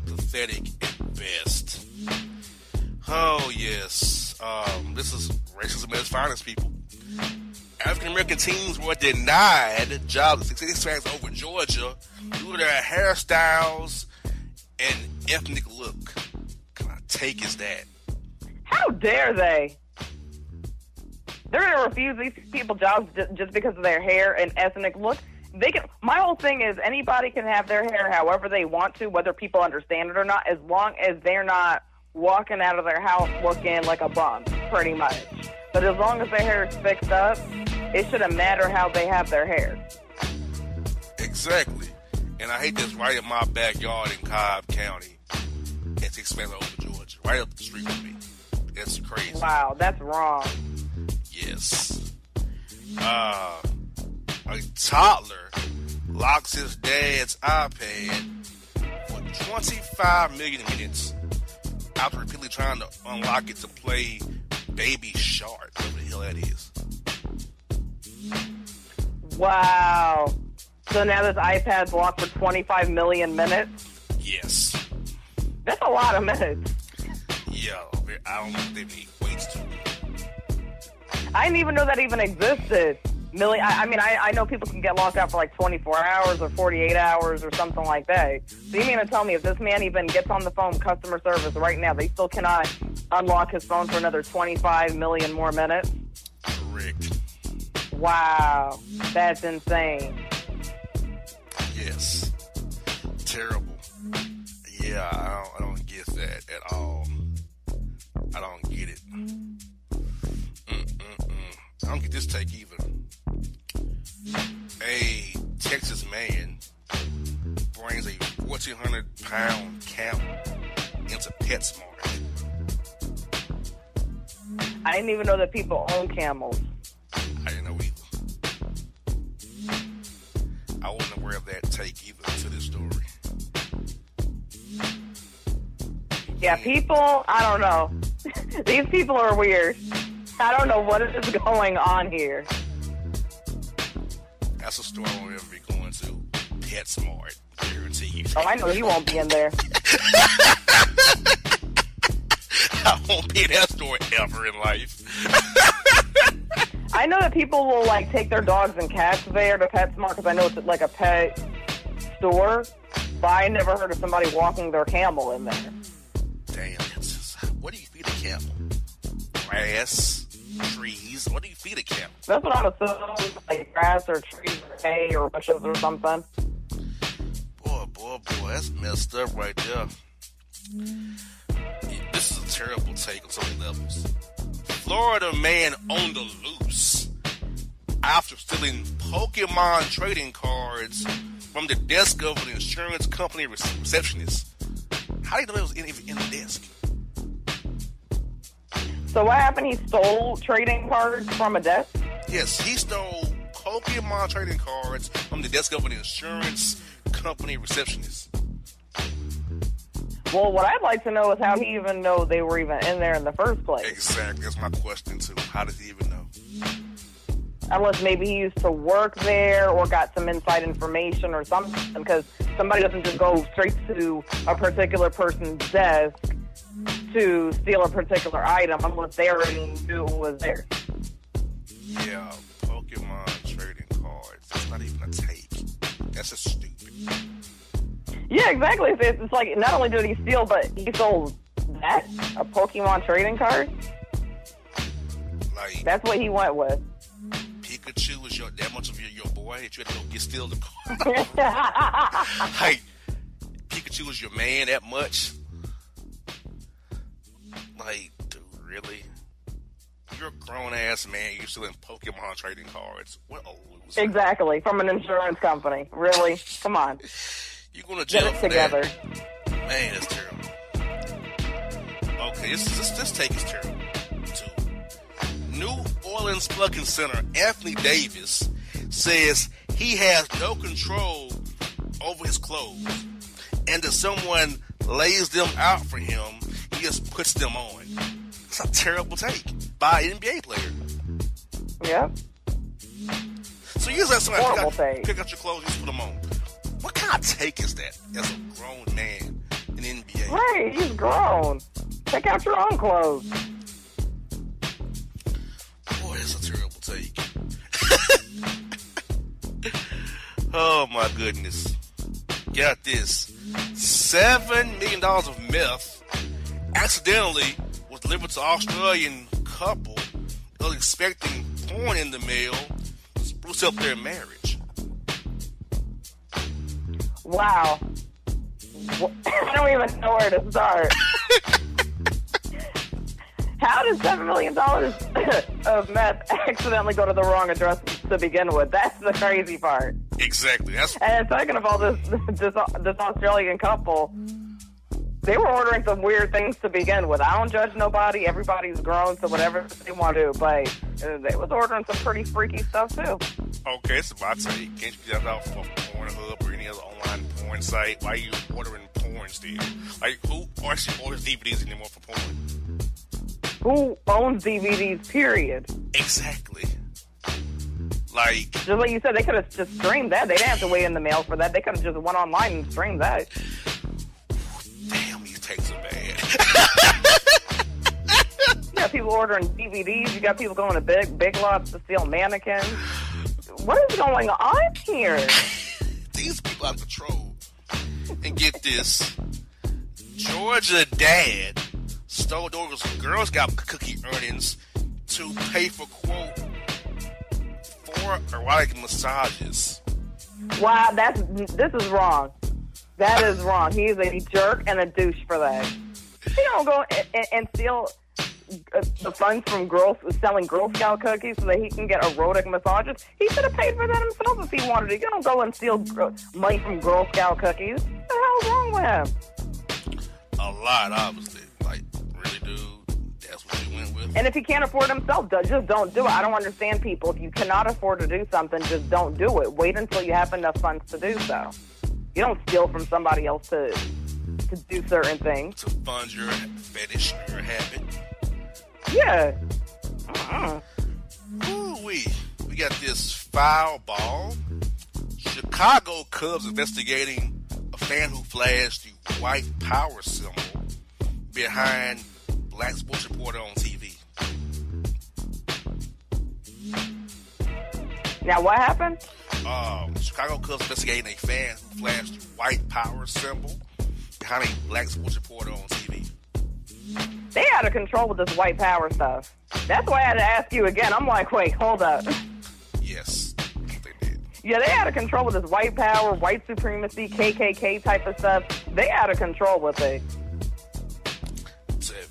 pathetic at best. Oh, yes. This is racism at its finest, people. African American teens were denied jobs at Six Flags over Georgia due to their hairstyles and ethnic look. What kind of take is that? How dare they? They're going to refuse these people jobs just because of their hair and ethnic look. They can. My whole thing is anybody can have their hair however they want to, whether people understand it or not, as long as they're not walking out of their house looking like a bum, pretty much. But as long as their hair is fixed up, it shouldn't matter how they have their hair. Exactly. And I hate this right in my backyard in Cobb County at Six Flags over Georgia, right up the street from me. That's crazy. Wow, that's wrong. Yes. A toddler locks his dad's iPad for 25 million minutes after repeatedly trying to unlock it to play Baby Shark. Whatever the hell that is. Wow. So now this iPad's locked for 25 million minutes? Yes. That's a lot of minutes. Yeah, I don't know what they equates to. I didn't even know that even existed. I know people can get locked out for like 24 hours or 48 hours or something like that. So you mean to tell me if this man even gets on the phone customer service right now, they still cannot unlock his phone for another 25 million more minutes? Correct. Wow. That's insane. Yes. Terrible. Yeah, I don't get that at all. I don't get it. I don't get this take either. A Texas man brings a 1,400-pound camel into PetSmart. I didn't even know that people own camels. I didn't know either. I wasn't aware of that take either to this story. Yeah, people, I don't know. These people are weird. I don't know what is going on here. That's a store I won't ever be going to. PetSmart, guaranteed. Oh, I know he won't be in there. I won't be in that store ever in life. I know that people will like take their dogs and cats there to PetSmart because I know it's like a pet store, but I never heard of somebody walking their camel in there. Damn, what do you feed a camel? Grass? Trees? What do you feed a camel? That's what I'm assuming, like grass or trees or hay or bushes or something. Boy, that's messed up right there. Yeah, this is a terrible take on so many levels. Florida man on the loose after stealing Pokemon trading cards from the desk of an insurance company receptionist. How do you know it was in the desk? So what happened? He stole trading cards from a desk? Yes, he stole Pokemon trading cards from the desk of an insurance company receptionist. Well, what I'd like to know is how he even know they were even in there in the first place. Exactly. That's my question, too. How does he even know? Unless maybe he used to work there or got some inside information or something, because somebody doesn't just go straight to a particular person's desk to steal a particular item unless they already knew it was there. Yeah, Pokemon trading cards. That's not even a take. That's just stupid. Yeah, exactly. It's like, not only did he steal, but he sold that? A Pokemon trading card? Like, that's what he went with. Pikachu was that much of your boy that you had to go get steal the card? Like, Pikachu was your man that much? Like, dude, really? You're a grown-ass man. You're still in Pokemon trading cards. What a loser. Exactly. From an insurance company. Really? Come on. You're going to jail Get it for together. That. Man, that's terrible. Okay, this take is terrible, too. New Orleans plugging center Anthony Davis says he has no control over his clothes, and if someone lays them out for him, he just puts them on. It's a terrible take by an NBA player. Yeah. So you just let somebody pick out your clothes, you just put them on. What kind of take is that as a grown man in the NBA? Right, he's grown. Pick out your own clothes. Oh my goodness. Got this. $7 million of meth accidentally was delivered to Australian couple that was expecting porn in the mail to spruce up their marriage. Wow. I don't even know where to start. How did $7 million of meth accidentally go to the wrong address to begin with? That's the crazy part. Exactly. And second of all, this Australian couple, they were ordering some weird things to begin with. I don't judge nobody. Everybody's grown, so whatever they want to do. But they was ordering some pretty freaky stuff, too. Okay, so I tell you, can't you get that off of Pornhub or any other online porn site? Why are you ordering porn still? Like, who actually orders DVDs anymore for porn? Who owns DVDs, period? Exactly. Like, just like you said, they could have just streamed that. They didn't have to wait in the mail for that. They could have just went online and streamed that. Damn, these tapes are bad. You got people ordering DVDs. You got people going to big lots to steal mannequins. What is going on here? These people out of control. And get this. Georgia dad stole daughter's Girl Scout cookie earnings to pay for, quote, 4 erotic massages. Wow, this is wrong. That is wrong. He is a jerk and a douche for that. He don't go and steal the funds from selling Girl Scout cookies so that he can get erotic massages. He should have paid for that himself if he wanted to. You don't go and steal money from Girl Scout cookies. What the hell's wrong with him? A lot, obviously. Like, really, dude? That's what he went with? And if he can't afford it himself, just don't do it. I don't understand people. If you cannot afford to do something, just don't do it. Wait until you have enough funds to do so. You don't steal from somebody else to do certain things. To fund your fetish, your habit. Yeah. Ooh-wee. We got this foul ball. Chicago Cubs investigating a fan who flashed the white power symbol behind black sports reporter on TV. Now, what happened? Chicago Cubs investigating a fan who flashed the white power symbol behind a black sports reporter on TV. They out of control with this white power stuff. That's why I had to ask you again. I'm like, wait, hold up. Yes, they did. Yeah, they out of control with this white power, white supremacy, KKK type of stuff. They out of control with it.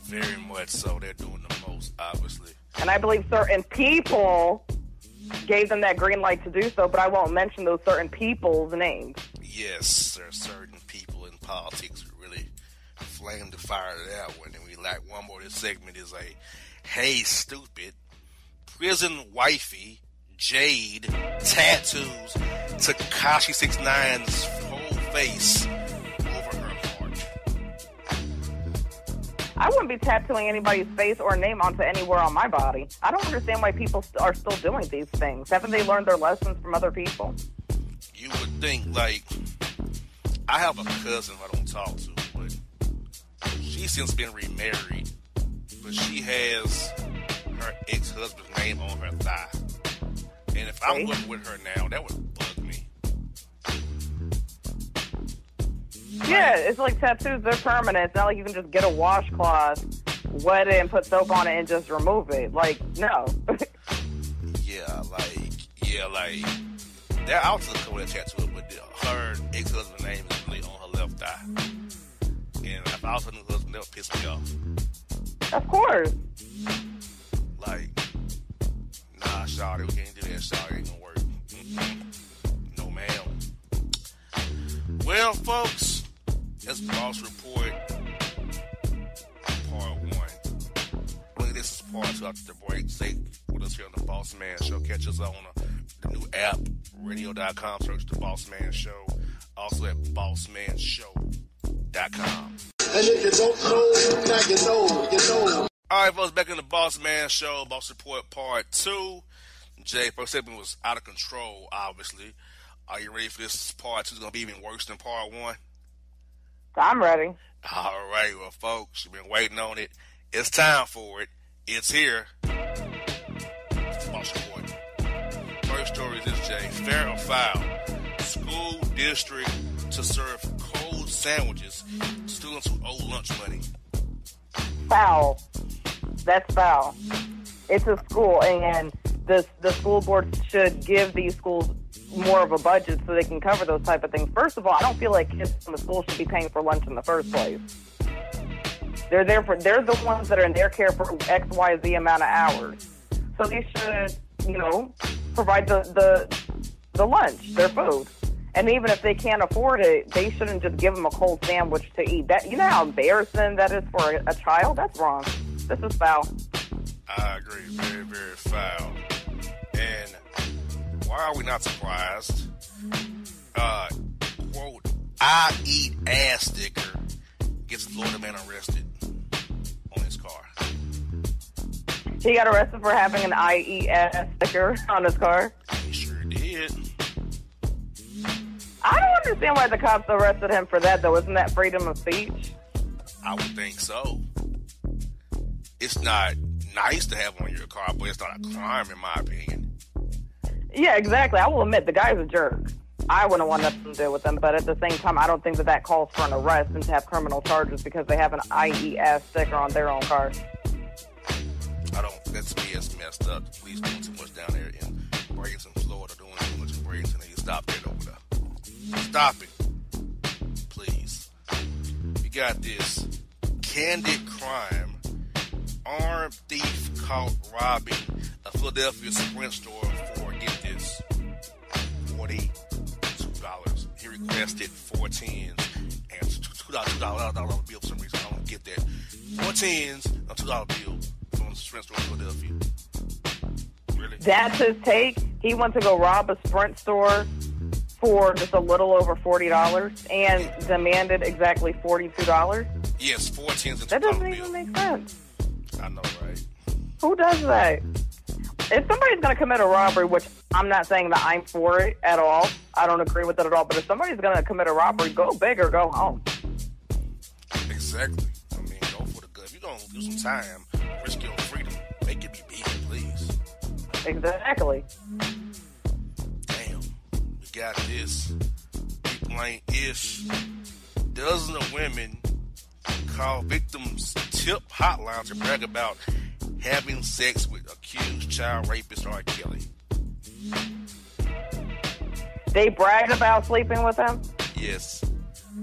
Very much so. They're doing the most, obviously. And I believe certain people gave them that green light to do so, but I won't mention those certain people's names. Yes, there are certain people in politics who really flame the fire to that one. And we like one more. This segment is a, hey, stupid, prison wifey, Jade, tattoos, Tekashi 6ix9ine's whole face over her heart. I wouldn't be tattooing anybody's face or name onto anywhere on my body. I don't understand why people are still doing these things. Haven't they learned their lessons from other people? You would think, like, I have a cousin who I don't talk to, but she's since been remarried, but she has her ex-husband's name on her thigh. And if I'm living with her now, that would bug me. Yeah, it's like tattoos, they're permanent. It's not like you can just get a washcloth, wet it, and put soap on it and just remove it. Like, no. like, they're out to come with a tattoo, but her ex-husband's name is really on her left thigh. And if I was her new husband, that would piss me off. Of course. Like, nah, shawty, we can't do that, shawty, ain't gonna work. No, ma'am. Well, folks, that's Boss Report Part 1. Look, this is Part 2 after the break. Stay with us here on the Bossman Show. Catch us on the new app, radio.com. Search the Bossman Show. Also at bossmanshow.com. And if you don't know, now you know. All right, folks, back in the Bossman Show, Boss Report Part 2. Jay, first segment was out of control, obviously. Are you ready for this? Part 2 is going to be even worse than Part 1? I'm ready. All right, well, folks, you've been waiting on it. It's time for it. It's here. It's Boss Report. First story is this, Jay. Fair or foul? district to serve cold sandwiches to students who owe lunch money. Foul. That's foul. It's a school, and the school board should give these schools more of a budget so they can cover those type of things. First of all, I don't feel like kids in the school should be paying for lunch in the first place. They're the ones that are in their care for XYZ amount of hours. So they should, provide the lunch, their food. And even if they can't afford it, they shouldn't just give them a cold sandwich to eat. That, you know how embarrassing that is for a child? That's wrong. This is foul. I agree. Very, very foul. And why are we not surprised? Quote, "I eat ass" sticker gets Florida man arrested on his car. He got arrested for having an "I eat ass" sticker on his car? He sure did. I don't understand why the cops arrested him for that, though. Isn't that freedom of speech? I would think so. It's not nice to have on your car, but it's not a crime, in my opinion. Yeah, exactly. I will admit, the guy's a jerk. I wouldn't want nothing to do with him, but at the same time, I don't think that calls for an arrest and to have criminal charges because they have an IES sticker on their own car. That's me, it's messed up. The police doing too much down there in Bradenton, Florida, doing too much in Bradenton. They stop that over there. Stop it. Please. We got this candid crime. Armed thief caught robbing a Philadelphia Sprint store for, get this, $42. He requested 4 tens and $2 bill for some reason. I don't get that. 4 tens, a $2 bill from the Sprint store in Philadelphia. Really? That's his take? He went to go rob a Sprint store for just a little over $40 and demanded exactly $42? Yes, 4 tens and $2 That doesn't bill. even make sense. I know, right? Who does that? If somebody's going to commit a robbery, which I'm not saying that I'm for it at all, I don't agree with it at all, but if somebody's going to commit a robbery, go big or go home. Exactly. I mean, go for the good. If you're going to do some time, risk your freedom, make it be big, please. Exactly. Damn. We got this. People ain't ish. Dozens of women call victims tip hotlines to brag about having sex with accused child rapist R. Kelly. They bragged about sleeping with him? Yes.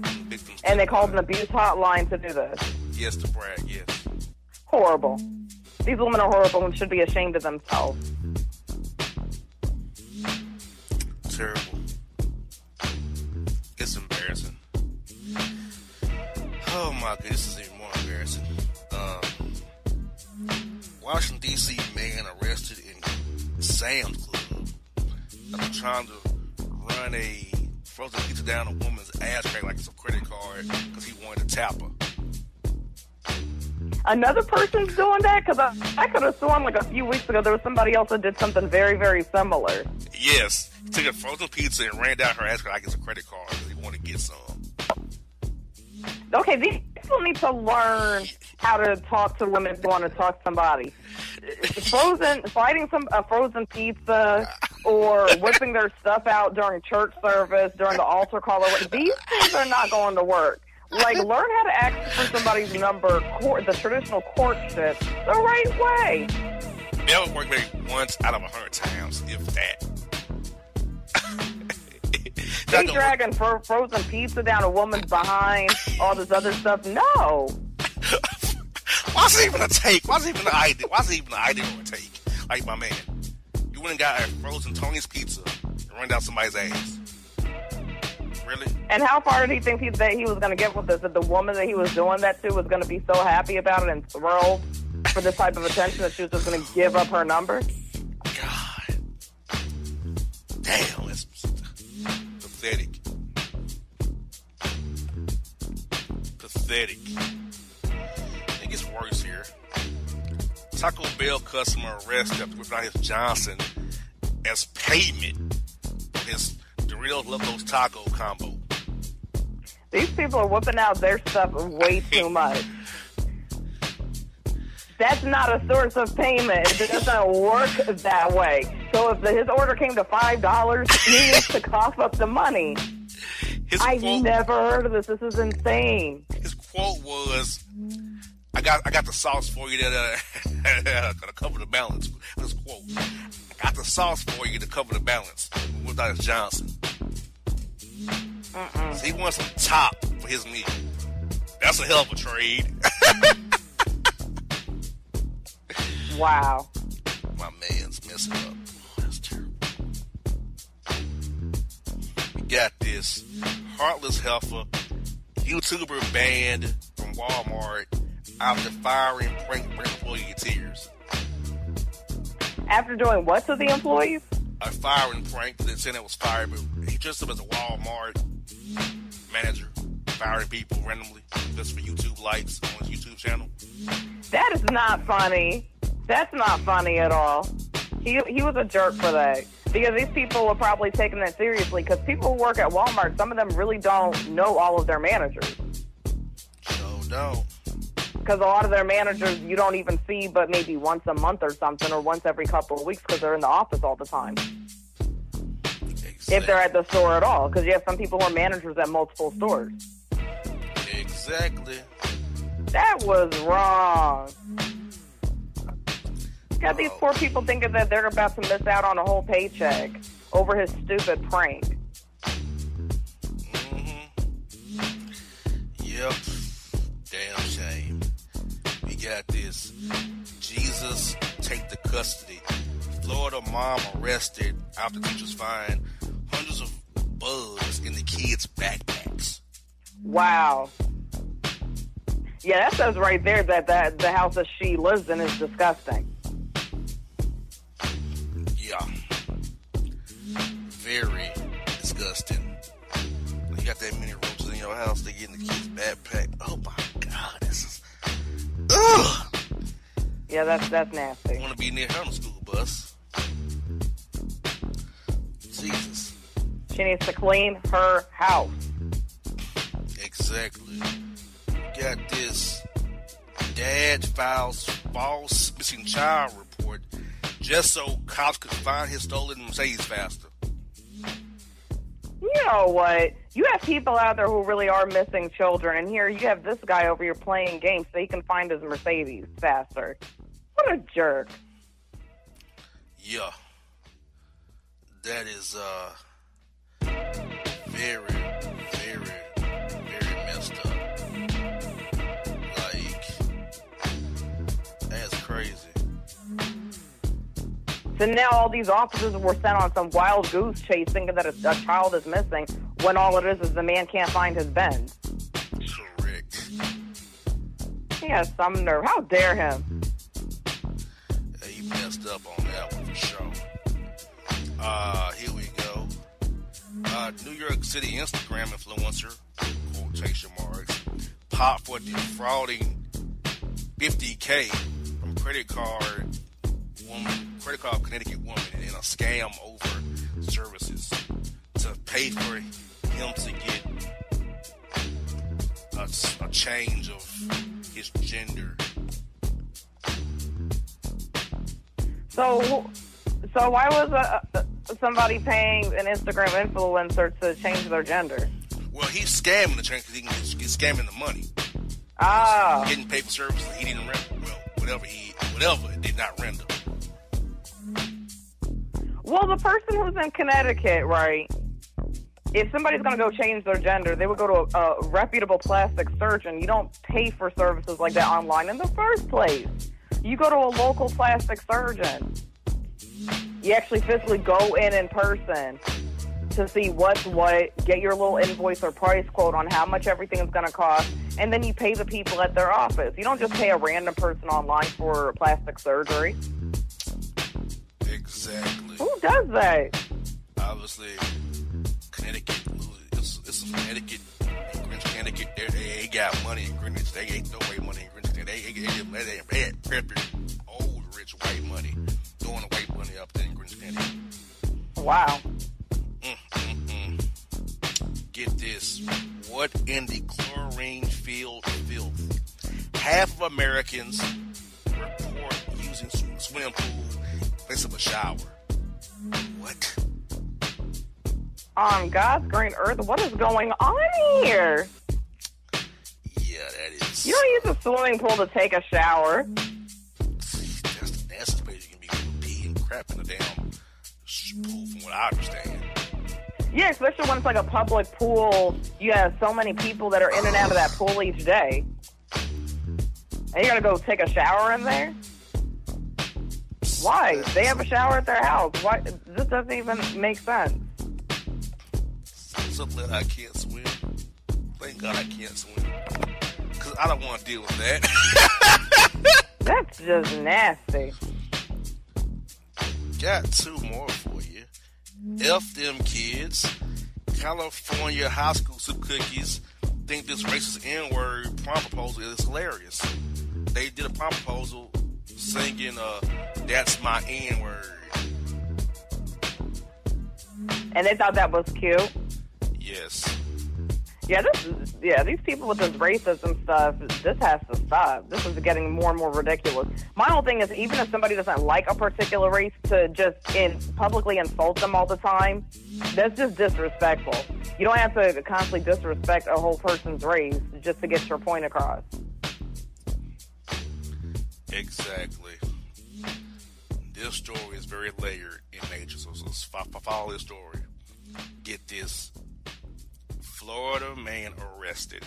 Victims and they called an abuse hotline to do this? Yes, to brag, yes. Horrible. These women are horrible and should be ashamed of themselves. Terrible. It's embarrassing. Oh my God, this is even more embarrassing. Washington, D.C. man arrested in Sam's Club after trying to run a frozen pizza down a woman's ass crack like it's a credit card because he wanted to tap her. Another person's doing that? Because I could have sworn like a few weeks ago there was somebody else that did something very, very similar. Yes. He took a frozen pizza and ran down her ass crack like it's a credit card because he wanted to get some. Okay, these people need to learn how to talk to women if they want to talk to somebody. Fighting a frozen pizza or whipping their stuff out during church service, during the altar call. These things are not going to work. Like, learn how to ask for somebody's number, the traditional courtship, the right way. That would work maybe once out of 100 times, if that. They dragging frozen pizza down a woman's behind, all this other stuff. No. Why's it even a take? Why's it even an idea? Why's it even an idea or a take? Like, my man, you went and got a frozen Tony's pizza and run down somebody's ass. Really? And how far did he think that he was going to get with this? That the woman that he was doing that to was going to be so happy about it and thrilled for this type of attention that she was just going to give up her number? God. Damn, that's pathetic. Pathetic. It gets worse here. Taco Bell customer arrested after whipping out his Johnson as payment for his Doritos Locos Taco combo. These people are whipping out their stuff way too much. That's not a source of payment. It doesn't work that way. So if his order came to $5, he needs to cough up the money. I've never heard of this. This is insane. His quote was, I got the sauce for you that gonna cover the balance. This quote. I got the sauce for you to cover the balance. Without Johnson. So he wants some top for his meal. That's a hell of a trade. Wow. My man's messing up. That's terrible. We got this heartless heifer, YouTuber banned from Walmart after firing prank employee tears. After doing what to the employees? A firing prank that said it was fired, but he dressed up as a Walmart manager, firing people randomly just for YouTube likes on his YouTube channel. That is not funny. That's not funny at all. He was a jerk for that. Because these people were probably taking that seriously. Because people who work at Walmart, some of them really don't know all of their managers. So don't. Because a lot of their managers you don't even see but maybe once a month or something, or once every couple of weeks because they're in the office all the time. Exactly. If they're at the store at all. Because you have some people who are managers at multiple stores. Exactly. That was wrong. Got these poor people thinking that they're about to miss out on a whole paycheck over his stupid prank. Yep. Damn shame. We got this. Jesus take the custody. Florida mom arrested after teachers find hundreds of bugs in the kids' backpacks. Wow. Yeah, that says right there that the house that she lives in is disgusting. Yeah. Very disgusting. You got that many roaches in your house, they get in the kid's backpack. Oh my God, this is... Ugh! Yeah, that's nasty. I want to be near her on the school bus. Jesus. She needs to clean her house. Exactly. Got this. Dad files false missing child report just so cops could find his stolen Mercedes faster. You know what? You have people out there who really are missing children, and here you have this guy over here playing games so he can find his Mercedes faster. What a jerk. Yeah. That is, very, very, very messed up. Like, that's crazy. So now all these officers were sent on some wild goose chase thinking that a child is missing when all it is the man can't find his Benz. Correct. He has some nerve. How dare him? Yeah, he messed up on that one for sure. Here we go. New York City Instagram influencer, quotation marks, popped for defrauding $50K from credit card Connecticut woman in a scam over services to pay for him to get a change of his gender. So why was somebody paying an Instagram influencer to change their gender? Well, he's scamming the change because he's scamming the money. Ah. He's getting paid for services he didn't render. Well, whatever it did not render. Well, the person who's in Connecticut, right, if somebody's going to go change their gender, they would go to a reputable plastic surgeon. You don't pay for services like that online in the first place. You go to a local plastic surgeon. You actually physically go in person to see what's what, get your little invoice or price quote on how much everything is going to cost, and then you pay the people at their office. You don't just pay a random person online for plastic surgery. Exactly. Who does that? Obviously, Connecticut. It's Connecticut. In Greenwich, Connecticut, they got money in Greenwich. They ain't throw away money in Greenwich. They had prepping old rich white money, throwing the white money up there in Greenwich, Connecticut. Wow. Get this. What in the chlorine-filled filth? Half of Americans report using swimming pool in place of a shower. What? on God's green earth? What is going on here? Yeah, that is. You don't use a swimming pool to take a shower. That's the nastiest place you can be pee and crap in the damn pool, from what I understand. Yeah, especially when it's like a public pool. You have so many people that are in and out of that pool each day. And you're going to go take a shower in there? Why? They have a shower at their house. Why? This doesn't even make sense. So glad I can't swim. Thank God I can't swim. Because I don't want to deal with that. That's just nasty. Got two more for you. F them kids. California high school soup cookies think this racist N-word prom proposal is hilarious. They did a prom proposal singing, that's my N-word. And they thought that was cute? Yes. Yeah, these people with this racism stuff, this has to stop. This is getting more and more ridiculous. My whole thing is, even if somebody doesn't like a particular race, to just publicly insult them all the time, that's just disrespectful. You don't have to constantly disrespect a whole person's race just to get your point across. Exactly. This story is very layered in nature, so follow this story. Get this. Florida man arrested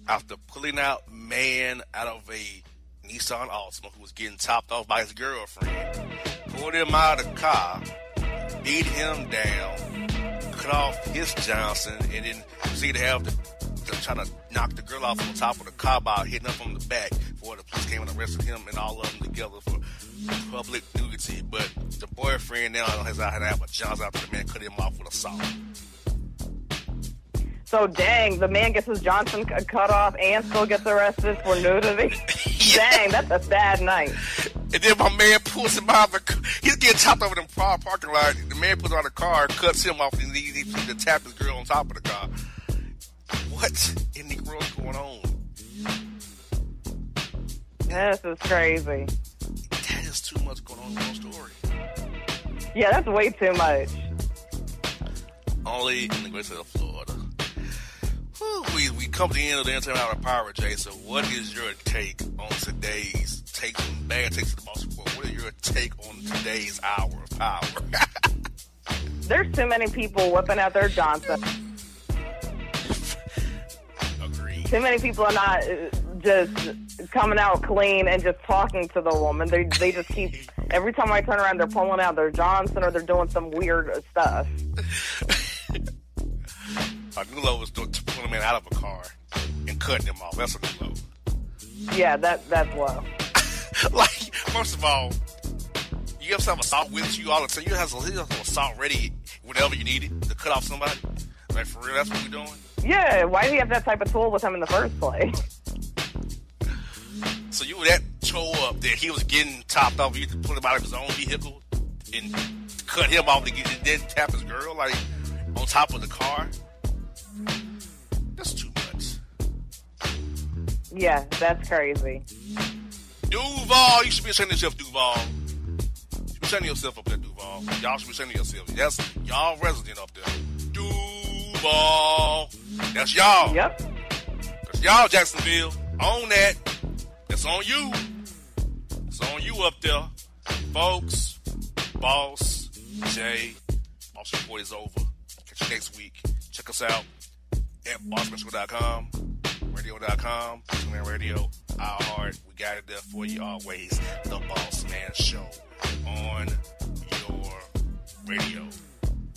after pulling out man out of a Nissan Altima who was getting topped off by his girlfriend. Pulled him out of the car, beat him down, cut off his Johnson, and then proceeded to have to try to knock the girl off on top of the car by hitting her from the back before the police came and arrested him and all of them together for public nudity. But the boyfriend now has had to have a Johnson after the man cut him off with assault. So, dang, the man gets his Johnson cut off and still gets arrested for nudity? Yeah. Dang, that's a sad night. And then my man pulls him out of the car. He's getting chopped over in the parking lot. The man pulls out of the car, cuts him off, and he tapped his girl on top of the car. What in the world is going on? This is crazy. That is too much going on in one story. Yeah, that's way too much. Only in the great state of Florida. We come to the end of the Entertainment Hour of Power, Jay. So what is your take on today's take from bad takes to the boss report? What is your take on today's hour of power? There's too many people whipping out their Johnson. Agreed. Too many people are not just coming out clean and just talking to the woman. They just keep, every time I turn around, they're pulling out their Johnson or they're doing some weird stuff. A new low was pulling a man out of a car and cutting him off. That's a new low. Yeah, that's low. Like, first of all, you have some assault with you all the time. You have some assault ready whenever you need it to cut off somebody. Like, for real, that's what we're doing? Yeah, why do you have that type of tool with him in the first place? So you were that toe up that he was getting topped off. You pull him out of his own vehicle and cut him off and then tap his girl, like, on top of the car? That's too much. Yeah, that's crazy. Duval, you should be ashamed of yourself, Duval. You should be ashamed of yourself up there, Duval. Y'all should be ashamed of yourself. That's y'all resident up there. Duval. That's y'all. Yep. That's y'all, Jacksonville. Own that. That's on you. It's on you up there. Folks, Boss, Jay, Boss Report is over. Catch you next week. Check us out at BossmanShow.com, radio.com, Bossman Radio, iHeart. We got it there for you always. The Bossman Show on your radio.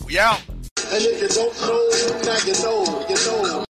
We out. And if you don't know, now you know, you know.